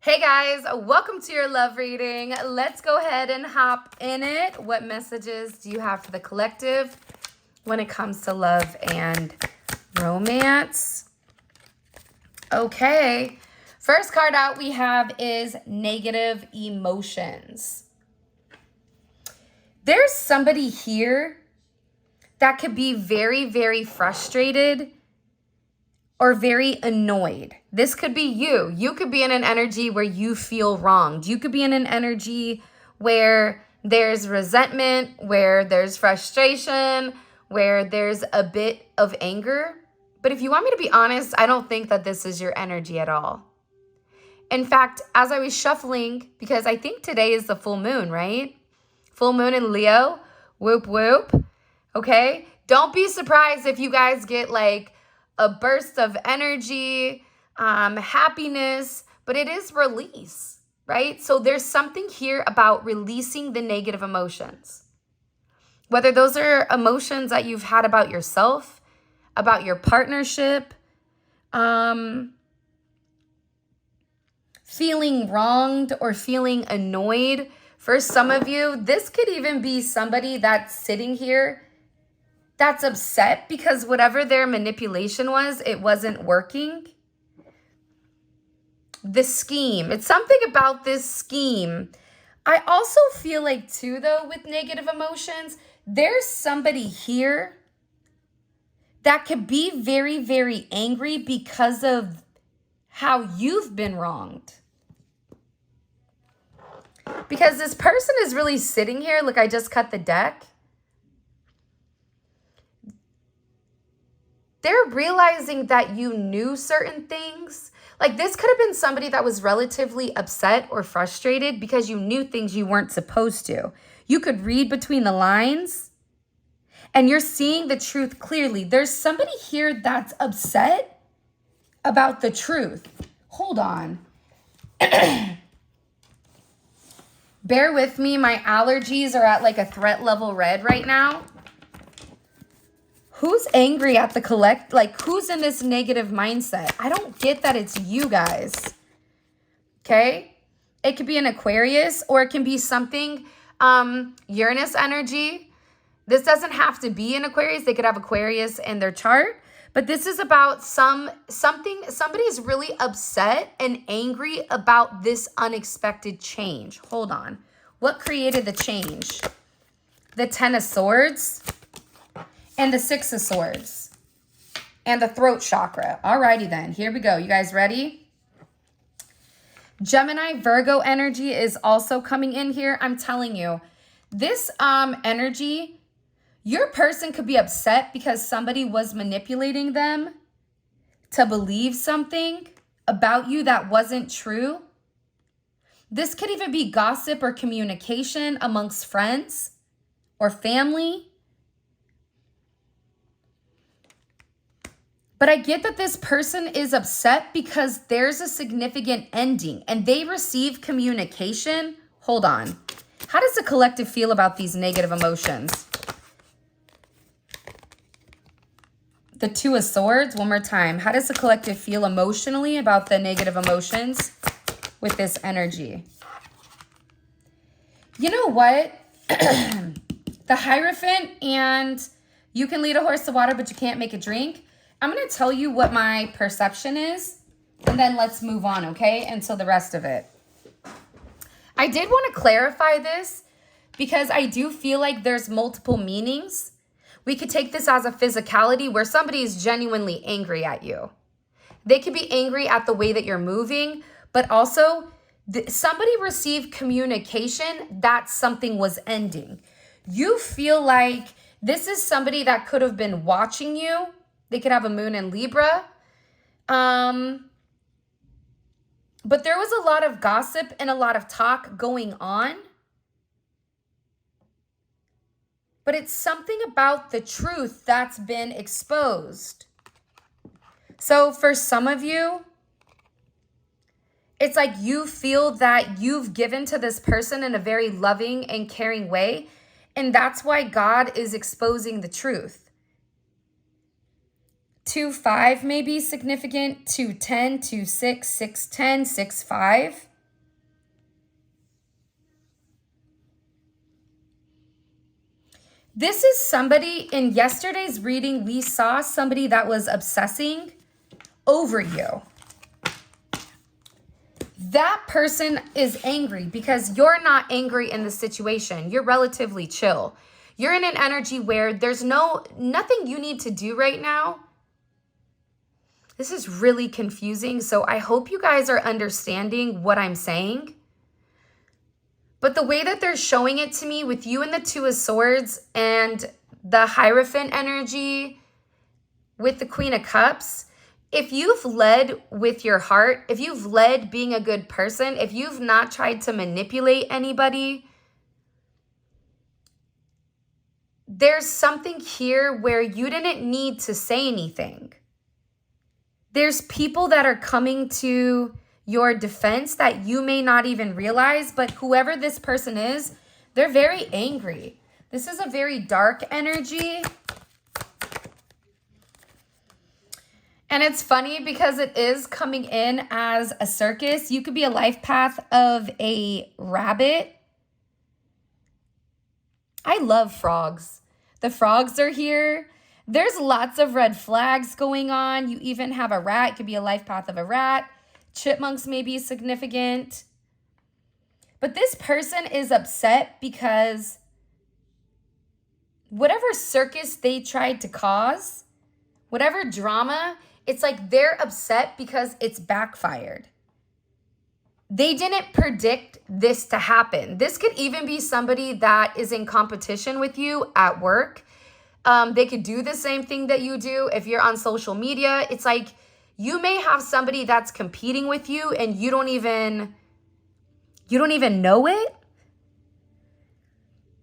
Hey guys, welcome to your love reading. Let's go ahead and hop in it. What messages do you have for the collective when it comes to love and romance? Okay, first card out we have is negative emotions. There's somebody here that could be very, very frustrated or very annoyed. This could be you. You could be in an energy where you feel wronged. You could be in an energy where there's resentment, where there's frustration, where there's a bit of anger. But if you want me to be honest, I don't think that this is your energy at all. In fact, as I was shuffling, because I think today is the full moon, right? Full moon in Leo, whoop, whoop, okay? Don't be surprised if you guys get like a burst of energy, happiness, but it is release, right? So there's something here about releasing the negative emotions. Whether those are emotions that you've had about yourself, about your partnership, feeling wronged or feeling annoyed. For some of you, this could even be somebody that's sitting here that's upset because whatever their manipulation was, it wasn't working. The scheme, it's something about this scheme. I also feel like too, though, with negative emotions, there's somebody here that could be very, very angry because of how you've been wronged. Because this person is really sitting here, look, I just cut the deck. They're realizing that you knew certain things. Like this could have been somebody that was relatively upset or frustrated because you knew things you weren't supposed to. You could read between the lines and you're seeing the truth clearly. There's somebody here that's upset about the truth. Hold on. Bear with me. My allergies are at like a threat level red right now. Who's angry at the like who's in this negative mindset? I don't get that it's you guys. Okay? It could be an Aquarius or it can be something, Uranus energy. This doesn't have to be an Aquarius. They could have Aquarius in their chart. But this is about somebody's really upset and angry about this unexpected change. Hold on. What created the change? The Ten of Swords. And the Six of Swords. And the throat chakra. Alrighty then. Here we go. You guys ready? Gemini, Virgo energy is also coming in here. I'm telling you, this energy, your person could be upset because somebody was manipulating them to believe something about you that wasn't true. This could even be gossip or communication amongst friends or family. But I get that this person is upset because there's a significant ending and they receive communication. Hold on. How does the collective feel about these negative emotions? The Two of Swords, one more time. How does the collective feel emotionally about the negative emotions with this energy? You know what? The Hierophant and you can lead a horse to water, but you can't make it drink. I'm going to tell you what my perception is, and then let's move on, okay? Until the rest of it. I did want to clarify this because I do feel like there's multiple meanings. We could take this as a physicality where somebody is genuinely angry at you. They could be angry at the way that you're moving, but also somebody received communication that something was ending. You feel like this is somebody that could have been watching you. They could have a moon in Libra. But there was a lot of gossip and a lot of talk going on. But it's something about the truth that's been exposed. So for some of you, it's like you feel that you've given to this person in a very loving and caring way. And that's why God is exposing the truth. 2-5 may be significant. 2-10, 2-6, 6-10, 6-5. This is somebody, in yesterday's reading, we saw somebody that was obsessing over you. That person is angry because you're not angry in the situation. You're relatively chill. You're in an energy where there's nothing you need to do right now. This is really confusing, so I hope you guys are understanding what I'm saying. But the way that they're showing it to me with you and the Two of Swords and the Hierophant energy with the Queen of Cups, if you've led with your heart, if you've led being a good person, if you've not tried to manipulate anybody, there's something here where you didn't need to say anything. There's people that are coming to your defense that you may not even realize, but whoever this person is, they're very angry. This is a very dark energy. And it's funny because it is coming in as a circus. You could be a life path of a rabbit. I love frogs. The frogs are here. There's lots of red flags going on. You even have a rat. It could be a life path of a rat. Chipmunks may be significant. But this person is upset because whatever circus they tried to cause, whatever drama, it's like they're upset because it's backfired. They didn't predict this to happen. This could even be somebody that is in competition with you at work. They could do the same thing that you do. If you're on social media, it's like you may have somebody that's competing with you and you don't even know it.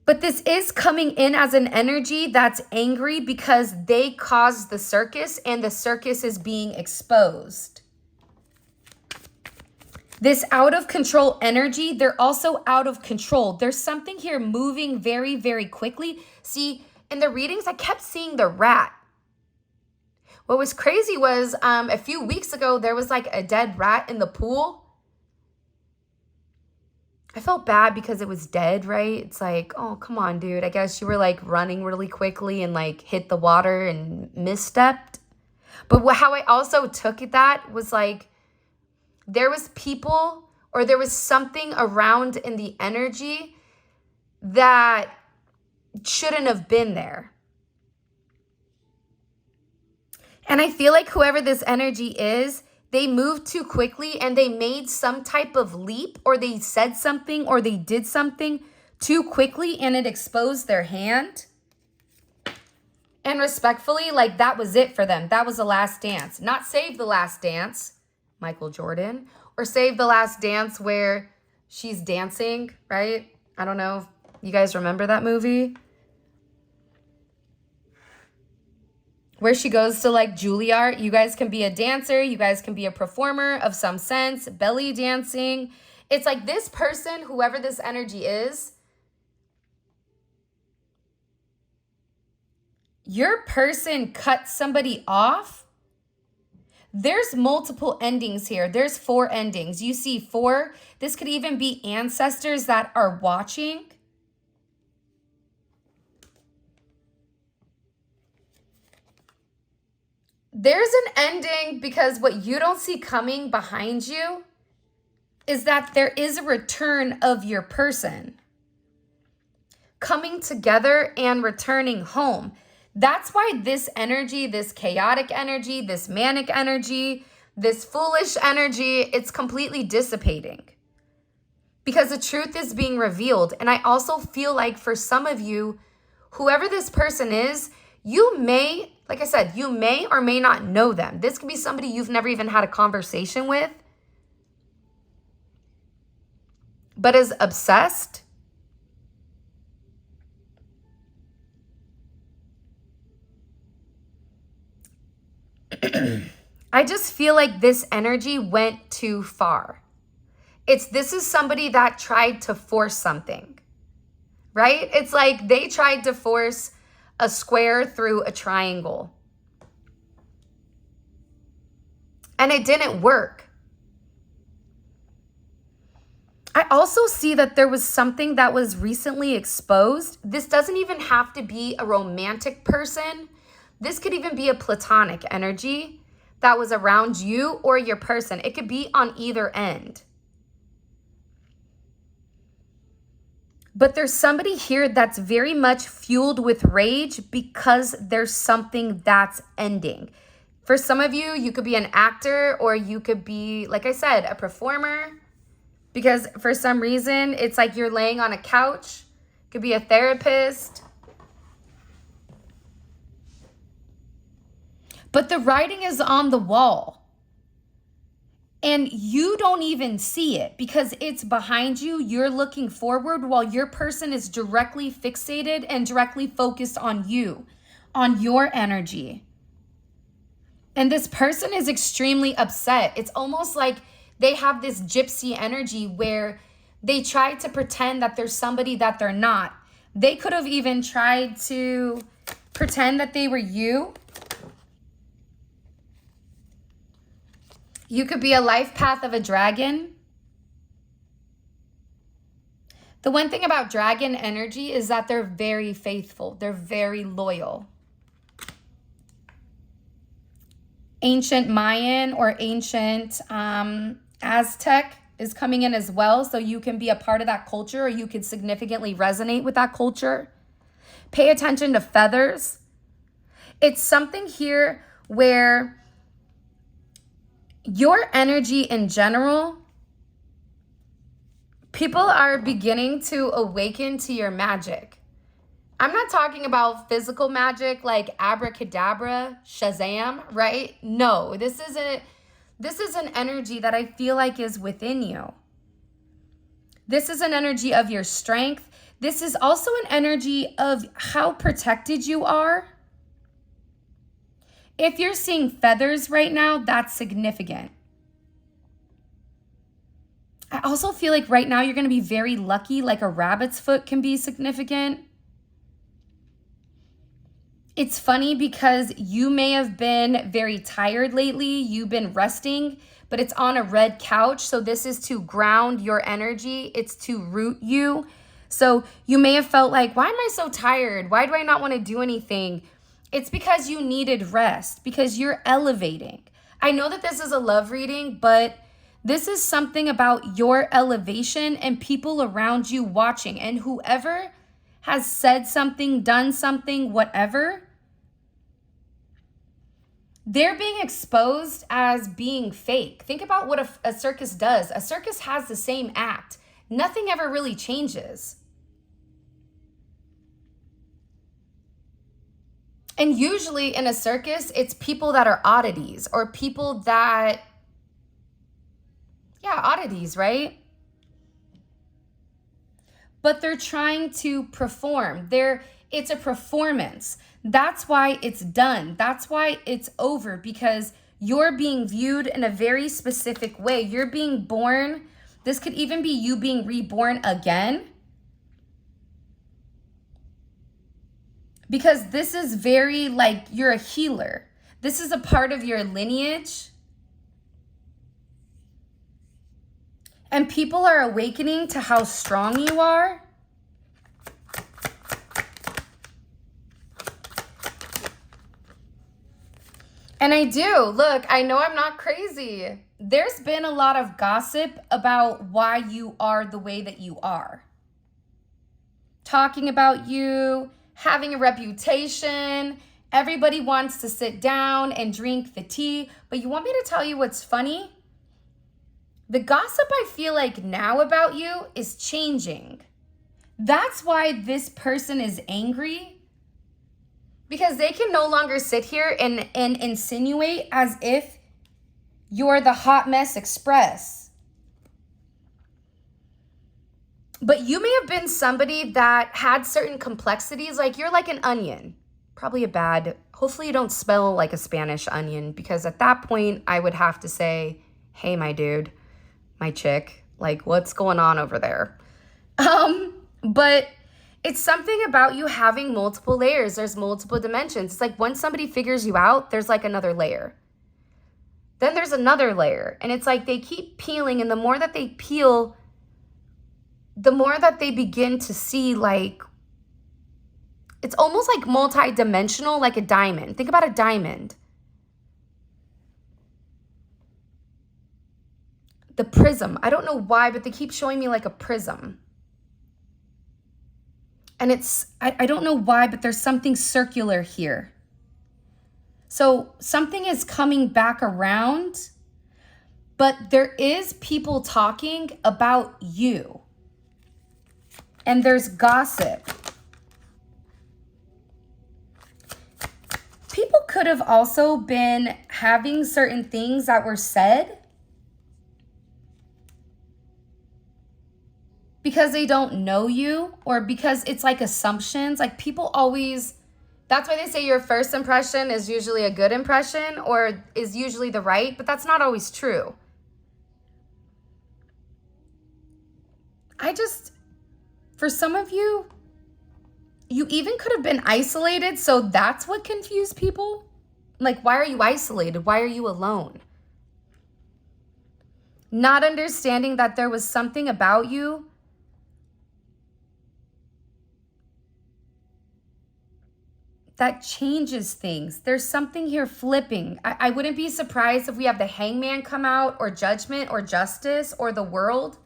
But this is coming in as an energy that's angry because they caused the circus and the circus is being exposed. This out of control energy, they're also out of control. There's something here moving very, very quickly. See, in the readings, I kept seeing the rat. What was crazy was a few weeks ago, there was like a dead rat in the pool. I felt bad because it was dead, right? It's like, oh, come on, dude. I guess you were like running really quickly and like hit the water and misstepped. But how I also took that was like, there was people or there was something around in the energy that shouldn't have been there. And I feel like whoever this energy is, they moved too quickly and they made some type of leap or they said something or they did something too quickly and it exposed their hand. And respectfully, like that was it for them. That was the last dance. Not Save the Last Dance, Michael Jordan, or Save the Last Dance where she's dancing, right? I don't know if you guys remember that movie. Where she goes to like Juilliard. You guys can be a dancer. You guys can be a performer of some sense. Belly dancing. It's like this person, whoever this energy is, your person cut somebody off. There's multiple endings here. There's 4 endings. You see 4. This could even be ancestors that are watching. There's an ending because what you don't see coming behind you is that there is a return of your person coming together and returning home. That's why this energy, this chaotic energy, this manic energy, this foolish energy, it's completely dissipating because the truth is being revealed. And I also feel like for some of you, whoever this person is, you may, like I said, you may or may not know them. This could be somebody you've never even had a conversation with, but is obsessed. I just feel like this energy went too far. This is somebody that tried to force something, right? It's like they tried to force a square through a triangle. And it didn't work. I also see that there was something that was recently exposed. This doesn't even have to be a romantic person. This could even be a platonic energy that was around you or your person. It could be on either end. But there's somebody here that's very much fueled with rage because there's something that's ending. For some of you, you could be an actor, or you could be, like I said, a performer. Because for some reason, it's like you're laying on a couch. Could be a therapist. But the writing is on the wall. And you don't even see it because it's behind you. You're looking forward while your person is directly fixated and directly focused on you, on your energy. And this person is extremely upset. It's almost like they have this gypsy energy where they try to pretend that there's somebody that they're not. They could have even tried to pretend that they were you. You could be a life path of a dragon. The one thing about dragon energy is that they're very faithful. They're very loyal. Ancient Mayan or ancient Aztec is coming in as well. So you can be a part of that culture, or you could significantly resonate with that culture. Pay attention to feathers. It's something here where your energy in general, people are beginning to awaken to your magic. I'm not talking about physical magic like abracadabra, Shazam, right? No, this is an energy that I feel like is within you. This is an energy of your strength. This is also an energy of how protected you are. If you're seeing feathers right now, that's significant. I also feel like right now you're going to be very lucky, like a rabbit's foot can be significant. It's funny because you may have been very tired lately. You've been resting, but it's on a red couch. So this is to ground your energy. It's to root you. So you may have felt like, why am I so tired? Why do I not want to do anything? It's because you needed rest, because you're elevating. I know that this is a love reading, but this is something about your elevation and people around you watching. And whoever has said something, done something, whatever, they're being exposed as being fake. Think about what a circus does. A circus has the same act. Nothing ever really changes. And usually in a circus, it's people that are oddities, or people that, oddities, right? But they're trying to perform. It's a performance. That's why it's done. That's why it's over, because you're being viewed in a very specific way. You're being born. This could even be you being reborn again. Because this is very like you're a healer. This is a part of your lineage. And people are awakening to how strong you are. And I do. Look, I know I'm not crazy. There's been a lot of gossip about why you are the way that you are. Talking about you, having a reputation. Everybody wants to sit down and drink the tea. But you want me to tell you what's funny? The gossip I feel like now about you is changing. That's why this person is angry. Because they can no longer sit here and insinuate as if you're the hot mess express. But you may have been somebody that had certain complexities, like you're like an onion. Probably hopefully you don't smell like a Spanish onion, because at that point I would have to say, hey, my dude, my chick, like what's going on over there? But it's something about you having multiple layers. There's multiple dimensions. It's like once somebody figures you out, there's like another layer. Then there's another layer. And it's like they keep peeling, and the more that they peel the more that they begin to see, like, it's almost like multi-dimensional, like a diamond. Think about a diamond. The prism. I don't know why, but they keep showing me like a prism. And it's, I don't know why, but there's something circular here. So something is coming back around, but there is people talking about you. And there's gossip. People could have also been having certain things that were said because they don't know you, or because it's like assumptions. Like, people always, that's why they say your first impression is usually a good impression, or is usually the right, but that's not always true. For some of you, you even could have been isolated, so that's what confused people. Like, why are you isolated? Why are you alone? Not understanding that there was something about you that changes things. There's something here flipping. I wouldn't be surprised if we have the Hangman come out, or Judgment, or Justice, or the World.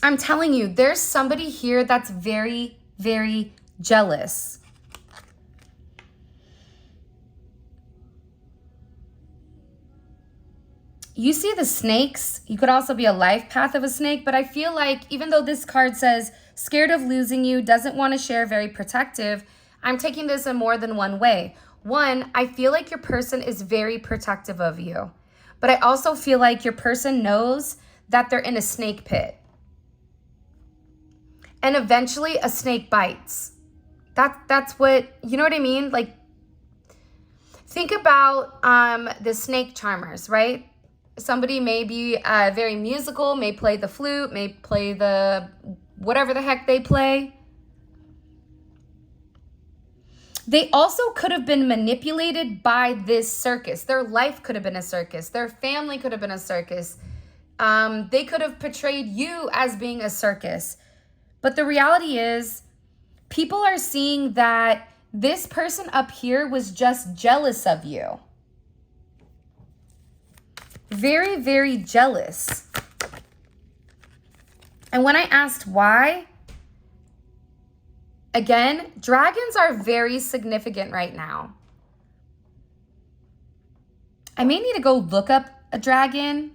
I'm telling you, there's somebody here that's very, very jealous. You see the snakes. You could also be a life path of a snake, but I feel like even though this card says scared of losing you, doesn't want to share, very protective, I'm taking this in more than one way. One, I feel like your person is very protective of you, but I also feel like your person knows that they're in a snake pit. And eventually a snake bites. That's what, you know what I mean? Like, think about the snake charmers, right? Somebody may be very musical, may play the flute, may play the whatever the heck they play. They also could have been manipulated by this circus. Their life could have been a circus. Their family could have been a circus. They could have portrayed you as being a circus. But the reality is, people are seeing that this person up here was just jealous of you. Very, very jealous. And when I asked why, again, dragons are very significant right now. I may need to go look up a dragon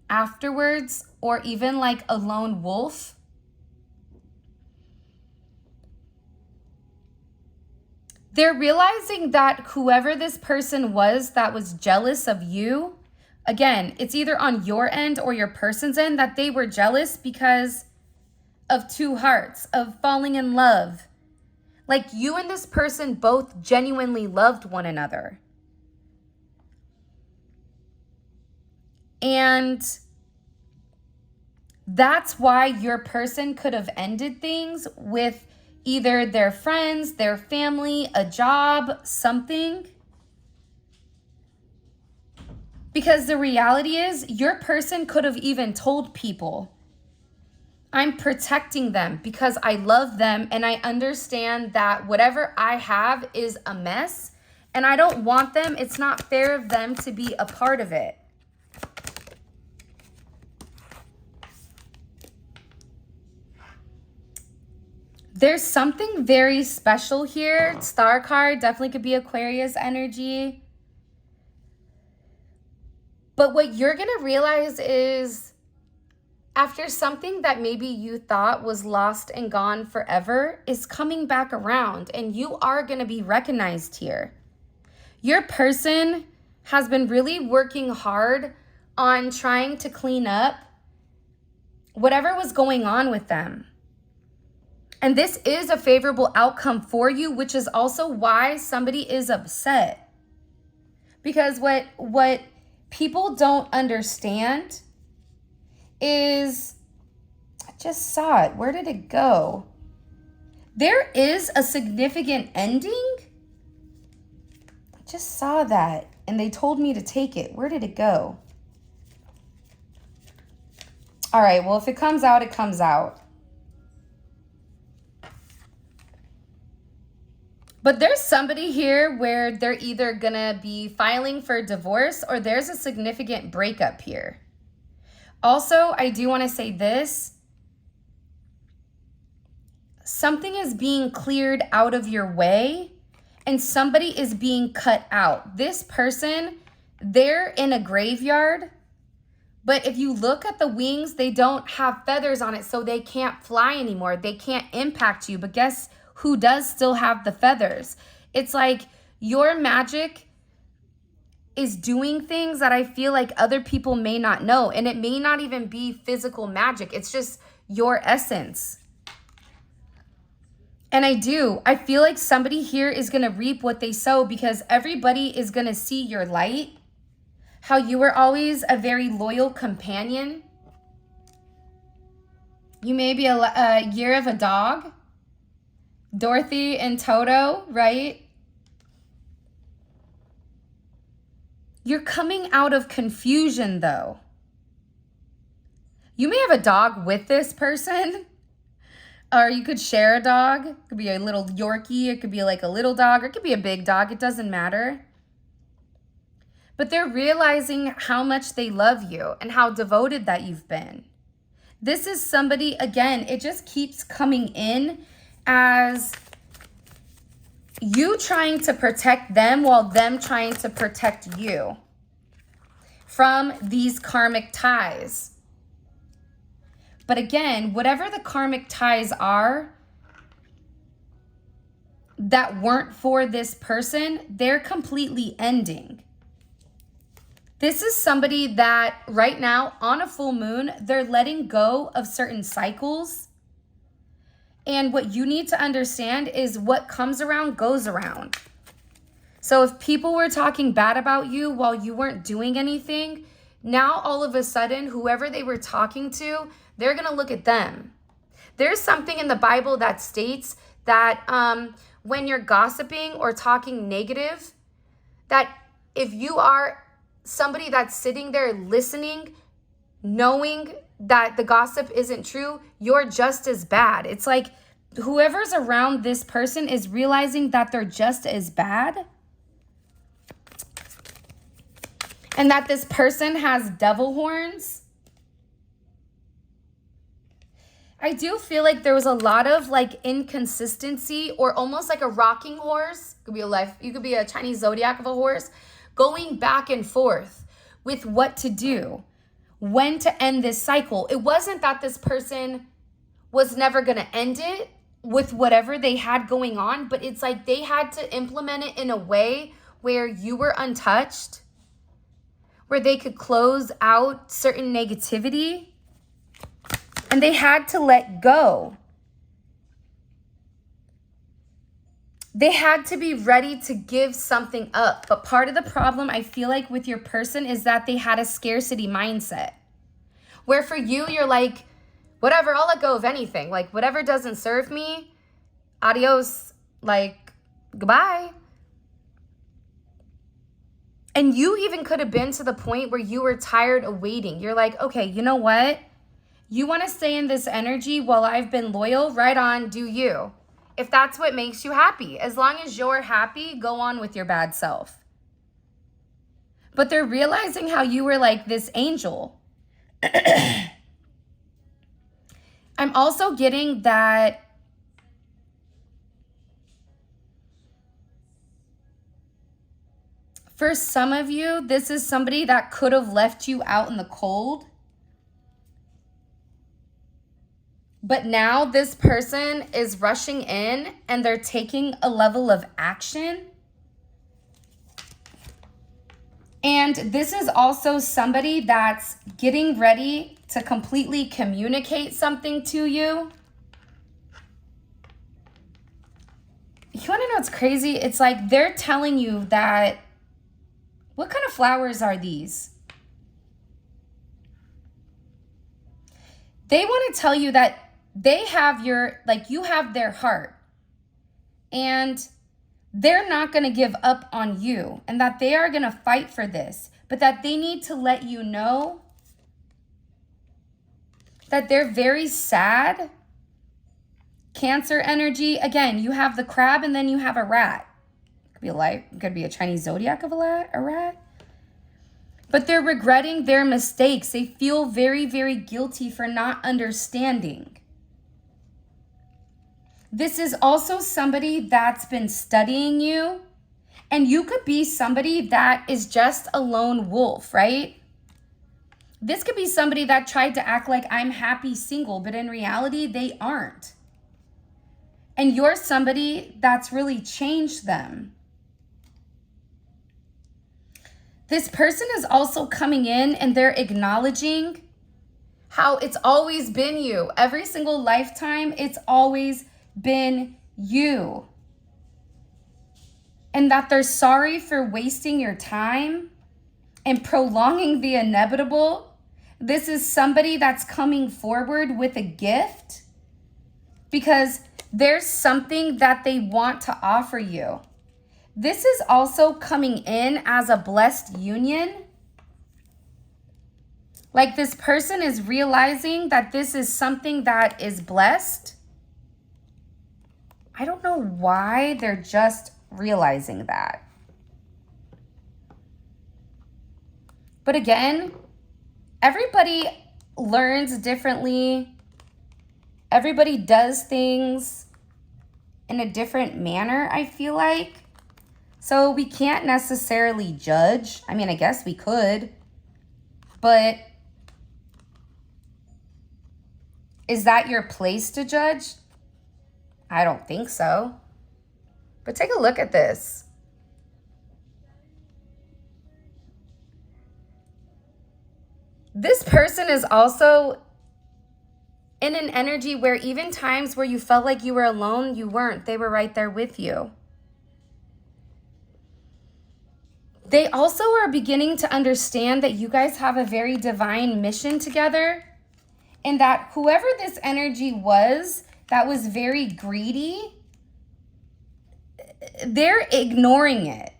afterwards, or even like a lone wolf. They're realizing that whoever this person was that was jealous of you, again, it's either on your end or your person's end, that they were jealous because of two hearts, of falling in love. Like, you and this person both genuinely loved one another. And that's why your person could have ended things with either their friends, their family, a job, something. Because the reality is, your person could have even told people, I'm protecting them because I love them and I understand that whatever I have is a mess and I don't want them. It's not fair of them to be a part of it. There's something very special here. Star card definitely could be Aquarius energy. But what you're going to realize is, after something that maybe you thought was lost and gone forever is coming back around, and you are going to be recognized here. Your person has been really working hard on trying to clean up whatever was going on with them. And this is a favorable outcome for you, which is also why somebody is upset. Because what people don't understand is, I just saw it. Where did it go? There is a significant ending. I just saw that and they told me to take it. Where did it go? All right, well, if it comes out, it comes out. But there's somebody here where they're either gonna be filing for divorce or there's a significant breakup here. Also, I do want to say this. Something is being cleared out of your way and somebody is being cut out. This person, they're in a graveyard, but if you look at the wings, they don't have feathers on it, so they can't fly anymore. They can't impact you, but guess who does still have the feathers? It's like your magic is doing things that I feel like other people may not know, and it may not even be physical magic. It's just your essence. And I feel like somebody here is going to reap what they sow, because everybody is going to see your light, how you were always a very loyal companion. You may be a year of a dog, Dorothy and Toto, right? You're coming out of confusion though. You may have a dog with this person, or you could share a dog. It could be a little Yorkie, it could be like a little dog, or it could be a big dog, it doesn't matter. But they're realizing how much they love you and how devoted that you've been. This is somebody, again, it just keeps coming in as you trying to protect them while them trying to protect you from these karmic ties. But again, whatever the karmic ties are that weren't for this person, they're completely ending. This is somebody that right now on a full moon, they're letting go of certain cycles. And what you need to understand is what comes around goes around. So if people were talking bad about you while you weren't doing anything, now all of a sudden, whoever they were talking to, they're going to look at them. There's something in the Bible that states that when you're gossiping or talking negative, that if you are somebody that's sitting there listening, knowing that the gossip isn't true, you're just as bad. It's like whoever's around this person is realizing that they're just as bad, and that this person has devil horns. I do feel like there was a lot of like inconsistency, or almost like a rocking horse. You could be a Chinese zodiac of a horse, going back and forth with what to do, when to end this cycle. It wasn't that this person was never going to end it with whatever they had going on, but it's like they had to implement it in a way where you were untouched, where they could close out certain negativity, and they had to let go. They had to be ready to give something up. But part of the problem, I feel like, with your person is that they had a scarcity mindset. Where for you, you're like, whatever, I'll let go of anything. Like, whatever doesn't serve me, adios, like, goodbye. And you even could have been to the point where you were tired of waiting. You're like, okay, you know what? You want to stay in this energy while I've been loyal? Right on, do you. If that's what makes you happy. As long as you're happy, go on with your bad self. But they're realizing how you were like this angel. I'm also getting that for some of you, this is somebody that could have left you out in the cold. But now this person is rushing in and they're taking a level of action. And this is also somebody that's getting ready to completely communicate something to you. You want to know what's crazy? It's like they're telling you that, what kind of flowers are these? They want to tell you that they have you have their heart, and they're not going to give up on you, and that they are going to fight for this, but that they need to let you know that they're very sad. Cancer energy. Again, you have the crab and then you have a rat. Could be a Chinese zodiac of a rat. But they're regretting their mistakes. They feel very, very guilty for not understanding. This is also somebody that's been studying you. And you could be somebody that is just a lone wolf, right? This could be somebody that tried to act like I'm happy single, but in reality, they aren't. And you're somebody that's really changed them. This person is also coming in and they're acknowledging how it's always been you. Every single lifetime, it's always been you. And that they're sorry for wasting your time and prolonging the inevitable. This is somebody that's coming forward with a gift because there's something that they want to offer you. This is also coming in as a blessed union. Like this person is realizing that this is something that is blessed. I don't know why they're just realizing that. But again, everybody learns differently. Everybody does things in a different manner, I feel like. So we can't necessarily judge. I mean, I guess we could. But is that your place to judge? I don't think so. But take a look at this. This person is also in an energy where even times where you felt like you were alone, you weren't. They were right there with you. They also are beginning to understand that you guys have a very divine mission together, and that whoever this energy was that was very greedy, they're ignoring it.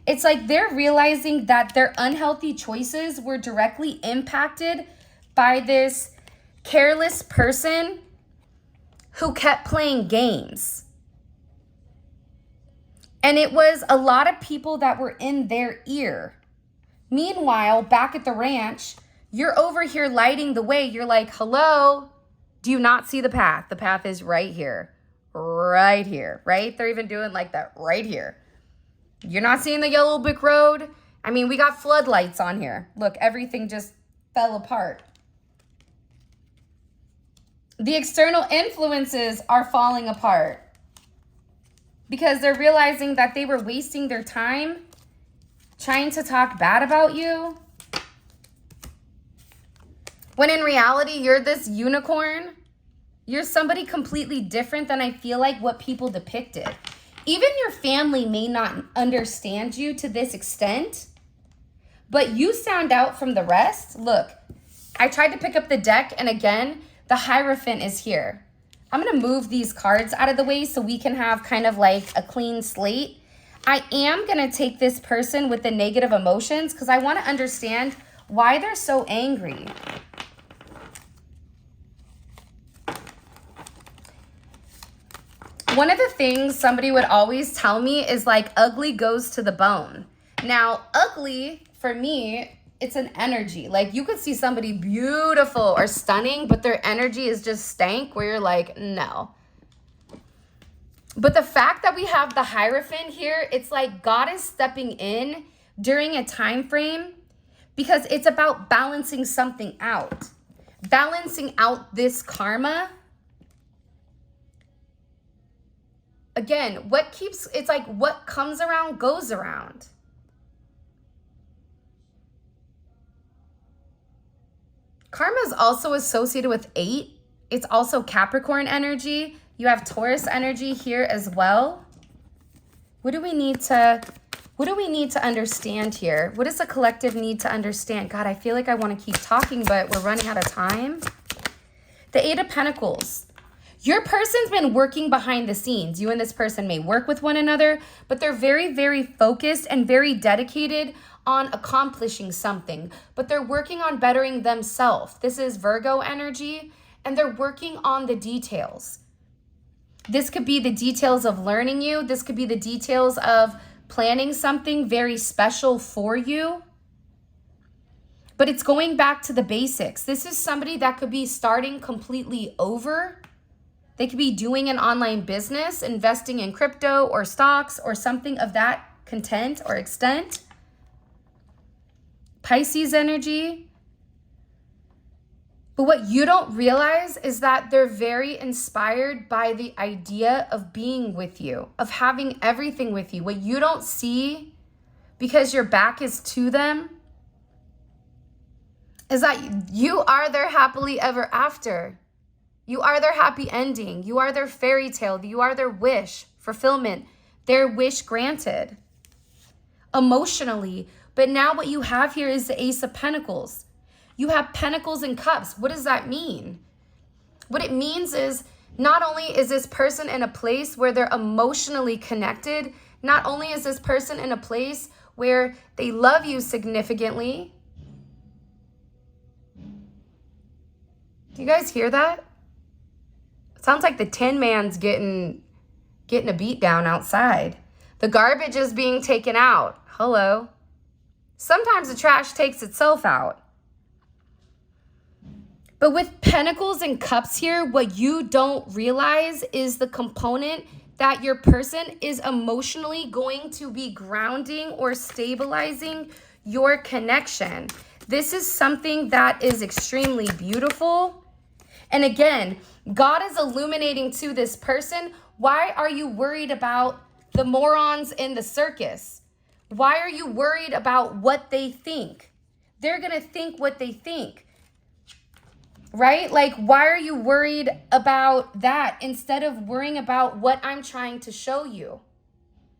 It's like they're realizing that their unhealthy choices were directly impacted by this careless person who kept playing games. And it was a lot of people that were in their ear. Meanwhile, back at the ranch, you're over here lighting the way. You're like, hello, do you not see the path? The path is right here, right? They're even doing like that right here. You're not seeing the yellow brick road? I mean, we got floodlights on here. Look, everything just fell apart. The external influences are falling apart because they're realizing that they were wasting their time trying to talk bad about you. When in reality, you're this unicorn. You're somebody completely different than I feel like what people depicted. Even your family may not understand you to this extent, but you stand out from the rest. Look, I tried to pick up the deck, and again, the Hierophant is here. I'm going to move these cards out of the way so we can have kind of like a clean slate. I am going to take this person with the negative emotions because I want to understand why they're so angry. One of the things somebody would always tell me is like ugly goes to the bone. Now, ugly for me, it's an energy. Like you could see somebody beautiful or stunning, but their energy is just stank where you're like, no. But the fact that we have the Hierophant here, it's like God is stepping in during a time frame because it's about balancing something out. Balancing out this karma. Again, it's like what comes around goes around. Karma is also associated with 8. It's also Capricorn energy. You have Taurus energy here as well. What do we need to understand here? What does the collective need to understand? God, I feel like I want to keep talking, but we're running out of time. The 8 of Pentacles. Your person's been working behind the scenes. You and this person may work with one another, but they're very, very focused and very dedicated on accomplishing something. But they're working on bettering themselves. This is Virgo energy, and they're working on the details. This could be the details of learning you. This could be the details of planning something very special for you. But it's going back to the basics. This is somebody that could be starting completely over. They could be doing an online business, investing in crypto or stocks or something of that content or extent. Pisces energy. But what you don't realize is that they're very inspired by the idea of being with you, of having everything with you. What you don't see because your back is to them is that you are their happily ever after. You are their happy ending. You are their fairy tale. You are their wish fulfillment, their wish granted emotionally. But now what you have here is the Ace of Pentacles. You have Pentacles and Cups. What does that mean? What it means is not only is this person in a place where they're emotionally connected, not only is this person in a place where they love you significantly. Do you guys hear that? It sounds like the Tin Man's getting a beat down outside. The garbage is being taken out. Hello. Sometimes the trash takes itself out. But with Pentacles and Cups here, what you don't realize is the component that your person is emotionally going to be grounding or stabilizing your connection. This is something that is extremely beautiful. And again, God is illuminating to this person, why are you worried about the morons in the circus? Why are you worried about what they think? They're going to think what they think, right? Like, why are you worried about that instead of worrying about what I'm trying to show you?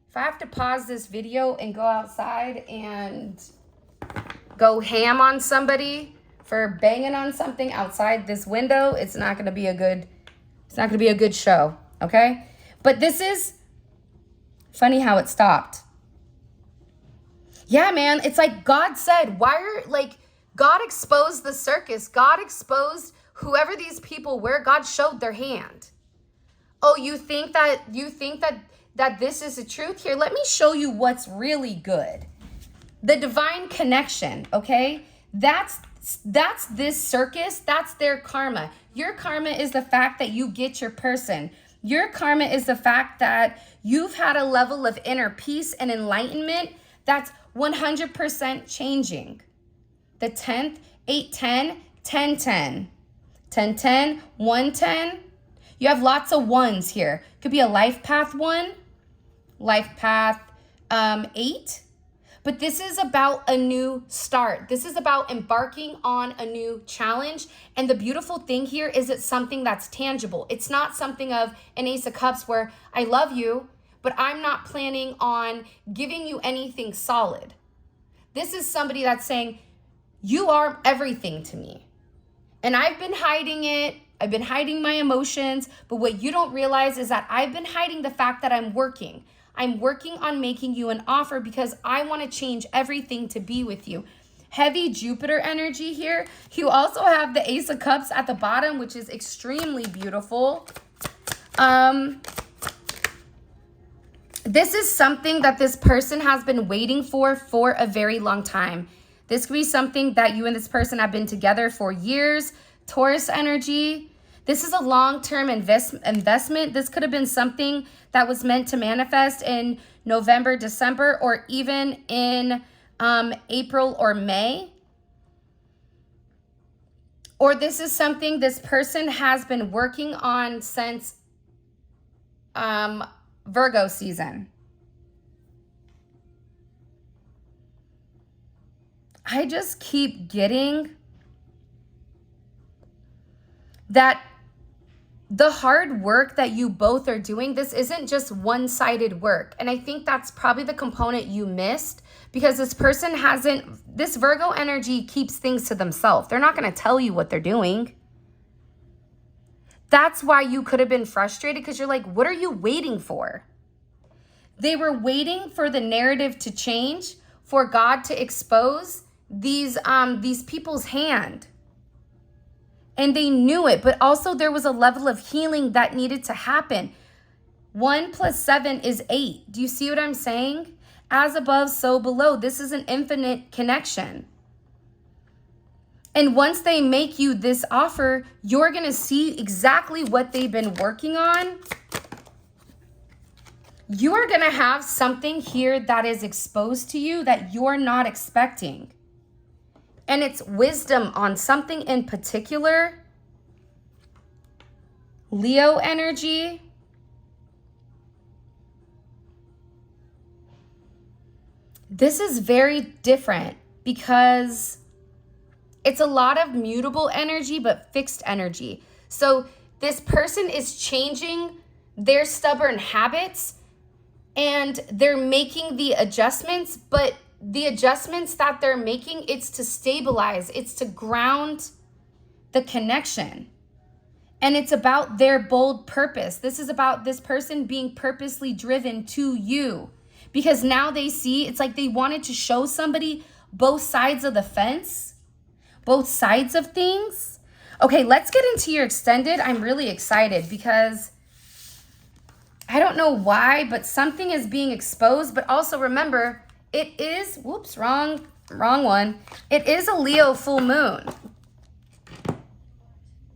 If I have to pause this video and go outside and go ham on somebody for banging on something outside this window, it's not going to be a good show, okay? But this is funny how it stopped. Yeah, man, it's like God said, God exposed the circus. God exposed whoever these people were. God showed their hand. Oh, you think that this is the truth? Here, let me show you what's really good. The divine connection, okay? That's this circus. That's their karma. Your karma is the fact that you get your person. Your karma is the fact that you've had a level of inner peace and enlightenment that's 100% changing. The 10th, 810, 1010, 1010, 110. You have lots of ones here. Could be a life path 1, life path 8. But this is about a new start. This is about embarking on a new challenge. And the beautiful thing here is it's something that's tangible. It's not something of an Ace of Cups where I love you, but I'm not planning on giving you anything solid. This is somebody that's saying, you are everything to me. And I've been hiding it. I've been hiding my emotions. But what you don't realize is that I've been hiding the fact that I'm working. I'm working on making you an offer because I want to change everything to be with you. Heavy Jupiter energy here. You also have the Ace of Cups at the bottom, which is extremely beautiful. This is something that this person has been waiting for a very long time. This could be something that you and this person have been together for years. Taurus energy. This is a long-term investment. This could have been something that was meant to manifest in November, December, or even in April or May. Or this is something this person has been working on since Virgo season. I just keep getting that the hard work that you both are doing, this isn't just one-sided work. And I think that's probably the component you missed because this person this Virgo energy keeps things to themselves. They're not going to tell you what they're doing. That's why you could have been frustrated, because you're like, what are you waiting for? They were waiting for the narrative to change, for God to expose these people's hand. And they knew it, but also there was a level of healing that needed to happen. 1 + 7 is 8. Do you see what I'm saying? As above, so below. This is an infinite connection. And once they make you this offer, you're going to see exactly what they've been working on. You are going to have something here that is exposed to you that you're not expecting. And it's wisdom on something in particular. Leo energy. This is very different because it's a lot of mutable energy, but fixed energy. So this person is changing their stubborn habits and they're making the adjustments, but the adjustments that they're making, it's to stabilize, it's to ground the connection. And it's about their bold purpose. This is about this person being purposely driven to you, because now they see, it's like they wanted to show somebody both sides of the fence, both sides of things. Okay, let's get into your extended. I'm really excited because I don't know why, but something is being exposed. But also remember, it is, whoops, wrong one. It is a Leo full moon.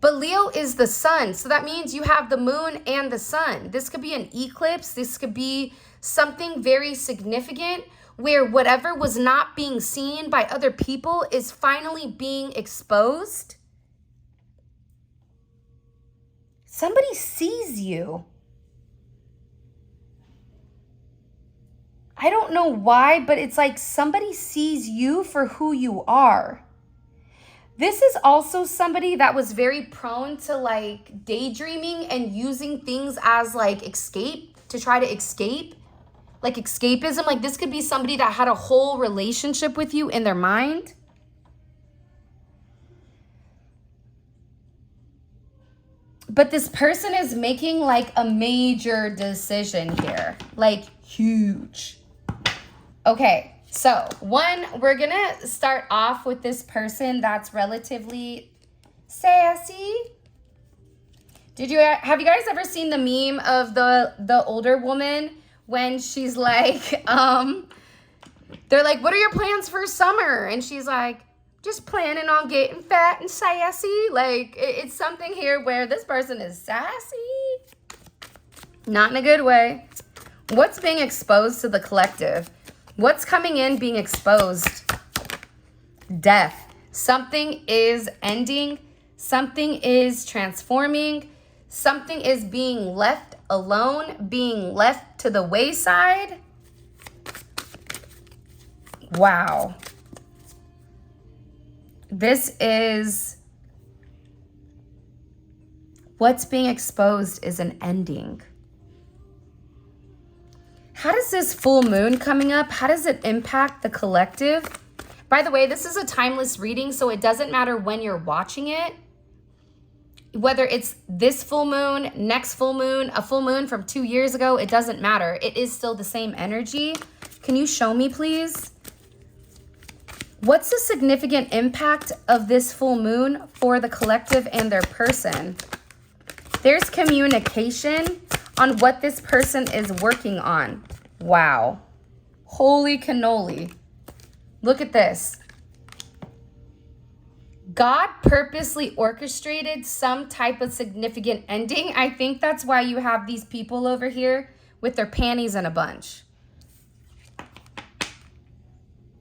But Leo is the sun. So that means you have the moon and the sun. This could be an eclipse. This could be something very significant where whatever was not being seen by other people is finally being exposed. Somebody sees you. I don't know why, but it's like somebody sees you for who you are. This is also somebody that was very prone to like daydreaming and using things as like escape, to try to escape, like escapism. Like this could be somebody that had a whole relationship with you in their mind. But this person is making like a major decision here, like huge. Okay, so one, we're gonna start off with this person that's relatively sassy. Have you guys ever seen the meme of the older woman when she's like, they're like, what are your plans for summer? And she's like, just planning on getting fat and sassy. Like it's something here where this person is sassy, not in a good way. What's being exposed to the collective? What's coming in being exposed? Death. Something is ending. Something is transforming. Something is being left alone, being left to the wayside. Wow. This is, what's being exposed is an ending. How does this full moon coming up, how does it impact the collective? By the way, this is a timeless reading, so it doesn't matter when you're watching it. Whether it's this full moon, next full moon, a full moon from 2 years ago, it doesn't matter. It is still the same energy. Can you show me, please? What's the significant impact of this full moon for the collective and their person? There's communication on what this person is working on. Wow. Holy cannoli. Look at this. God purposely orchestrated some type of significant ending. I think that's why you have these people over here with their panties in a bunch.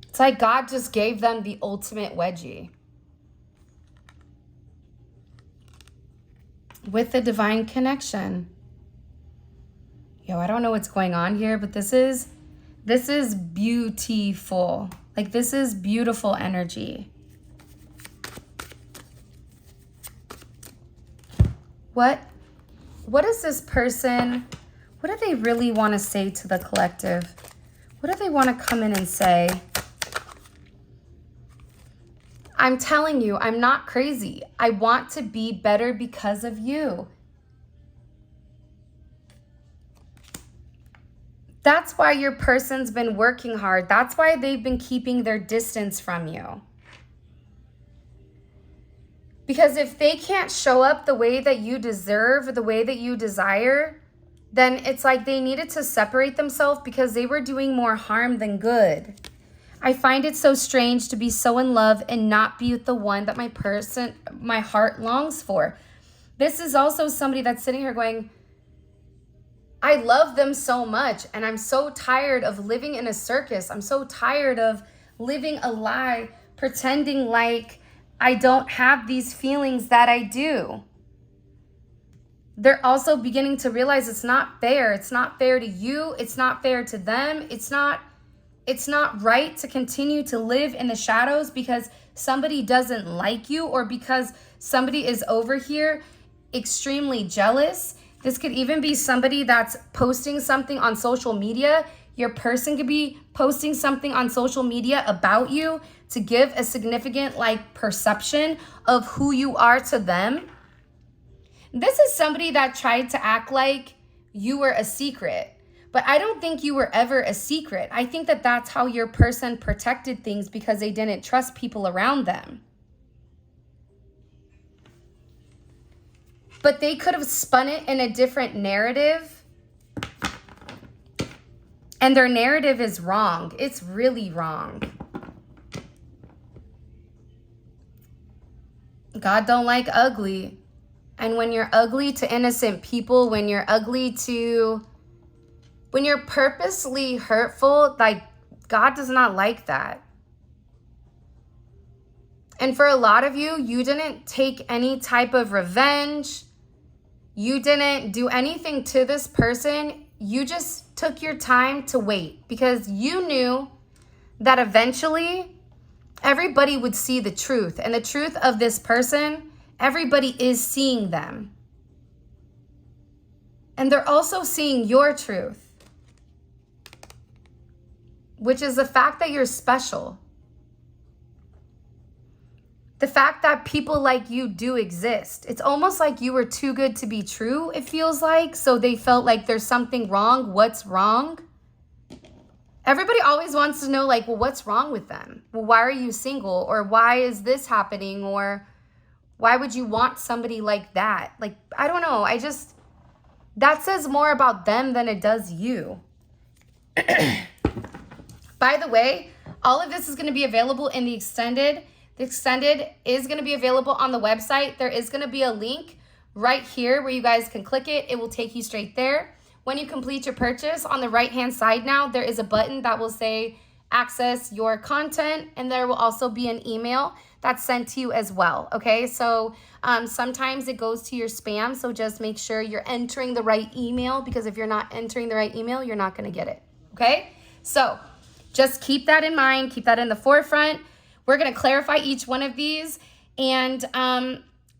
It's like God just gave them the ultimate wedgie. With the divine connection. Yo, I don't know what's going on here, but this is beautiful. Like this is beautiful energy. What is this person, what do they really want to say to the collective? What do they want to come in and say? I'm telling you, I'm not crazy. I want to be better because of you. That's why your person's been working hard. That's why they've been keeping their distance from you. Because if they can't show up the way that you deserve, the way that you desire, then it's like they needed to separate themselves because they were doing more harm than good. I find it so strange to be so in love and not be with the one that my heart longs for. This is also somebody that's sitting here going, I love them so much and I'm so tired of living in a circus. I'm so tired of living a lie, pretending like I don't have these feelings that I do. They're also beginning to realize it's not fair. It's not fair to you. It's not fair to them. It's not right to continue to live in the shadows because somebody doesn't like you or because somebody is over here extremely jealous. This could even be somebody that's posting something on social media. Your person could be posting something on social media about you to give a significant perception of who you are to them. This is somebody that tried to act like you were a secret. But I don't think you were ever a secret. I think that that's how your person protected things because they didn't trust people around them. But they could have spun it in a different narrative. And their narrative is wrong. It's really wrong. God don't like ugly. And when you're ugly to innocent people, when you're purposely hurtful, God does not like that. And for a lot of you, you didn't take any type of revenge. You didn't do anything to this person. You just took your time to wait because you knew that eventually everybody would see the truth. And the truth of this person, everybody is seeing them. And they're also seeing your truth, which is the fact that you're special. The fact that people like you do exist. It's almost like you were too good to be true, it feels like. So they felt like there's something wrong. What's wrong? Everybody always wants to know, well, what's wrong with them? Well, why are you single? Or why is this happening? Or why would you want somebody like that? I don't know. That says more about them than it does you. By the way, all of this is going to be available in the extended. The extended is going to be available on the website. There is going to be a link right here where you guys can click it. It will take you straight there. When you complete your purchase, on the right-hand side now, there is a button that will say access your content, and there will also be an email that's sent to you as well, okay? So sometimes it goes to your spam, so just make sure you're entering the right email because if you're not entering the right email, you're not going to get it, okay? So just keep that in mind. Keep that in the forefront. We're going to clarify each one of these. And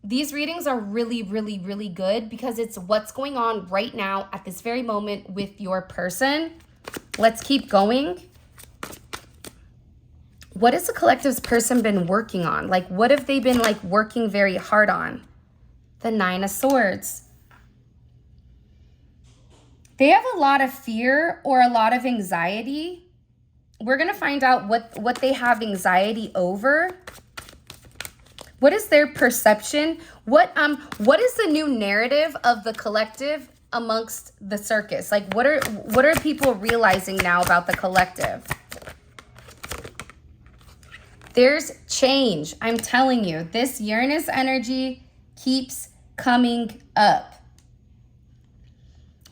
these readings are really, really, really good because it's what's going on right now at this very moment with your person. Let's keep going. What has the collective's person been working on? What have they been working very hard on? The Nine of Swords. They have a lot of fear or a lot of anxiety. We're going to find out what they have anxiety over. What is their perception? What is the new narrative of the collective amongst the circus? What are people realizing now about the collective? There's change. I'm telling you, this Uranus energy keeps coming up.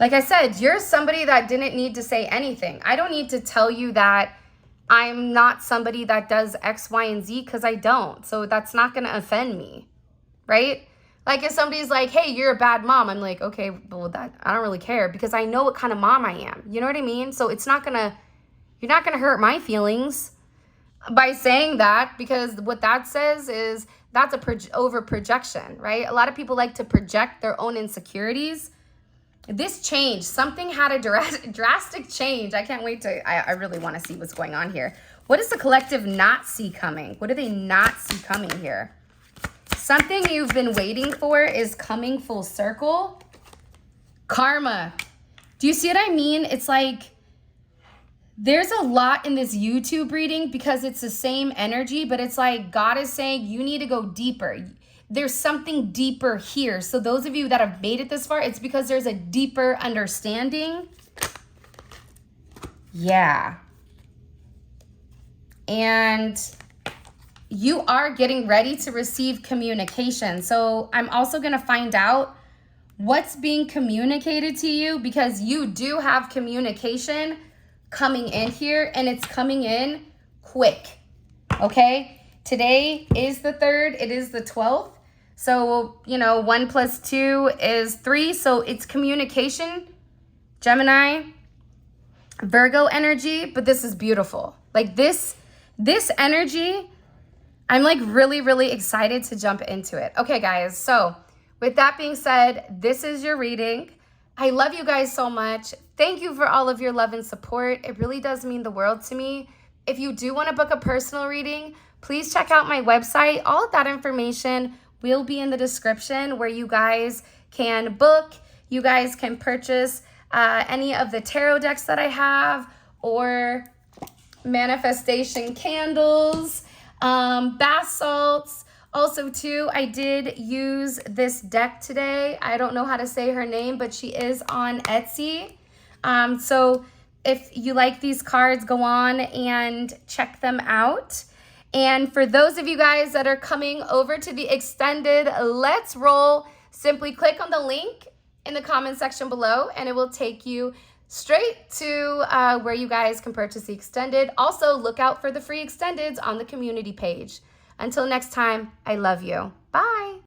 Like I said, you're somebody that didn't need to say anything. I don't need to tell you that I'm not somebody that does X, Y, and Z because I don't. So that's not going to offend me, right? If somebody's like, hey, you're a bad mom. I'm like, okay, well, I don't really care because I know what kind of mom I am. You know what I mean? So you're not going to hurt my feelings by saying that because what that says is that's over projection, right? A lot of people like to project their own insecurities. This change, something had a drastic change. I can't wait I really want to see what's going on here. What does the collective not see coming? What do they not see coming here? Something you've been waiting for is coming full circle. Karma. Do you see what I mean? It's like There's a lot in this YouTube reading because it's the same energy, but it's like God is saying you need to go deeper. There's something deeper here. So those of you that have made it this far, it's because there's a deeper understanding. Yeah. And you are getting ready to receive communication. So I'm also going to find out what's being communicated to you, because you do have communication coming in here, and it's coming in quick. Okay, today is the 3rd, it is the 12th, so 1 + 2 is 3, so it's communication, Gemini, Virgo energy. But this is beautiful. Like this energy, I'm like really excited to jump into it. Okay guys, so with that being said, this is your reading. I love you guys so much. Thank you for all of your love and support. It really does mean the world to me. If you do want to book a personal reading, please check out my website. All of that information will be in the description, where you guys can book, you guys can purchase any of the tarot decks that I have, or manifestation candles, bath salts. Also, too, I did use this deck today. I don't know how to say her name, but she is on Etsy. So if you like these cards, go on and check them out. And for those of you guys that are coming over to the extended Let's Roll, simply click on the link in the comment section below, and it will take you straight to where you guys can purchase the extended. Also, look out for the free extendeds on the community page. Until next time, I love you. Bye.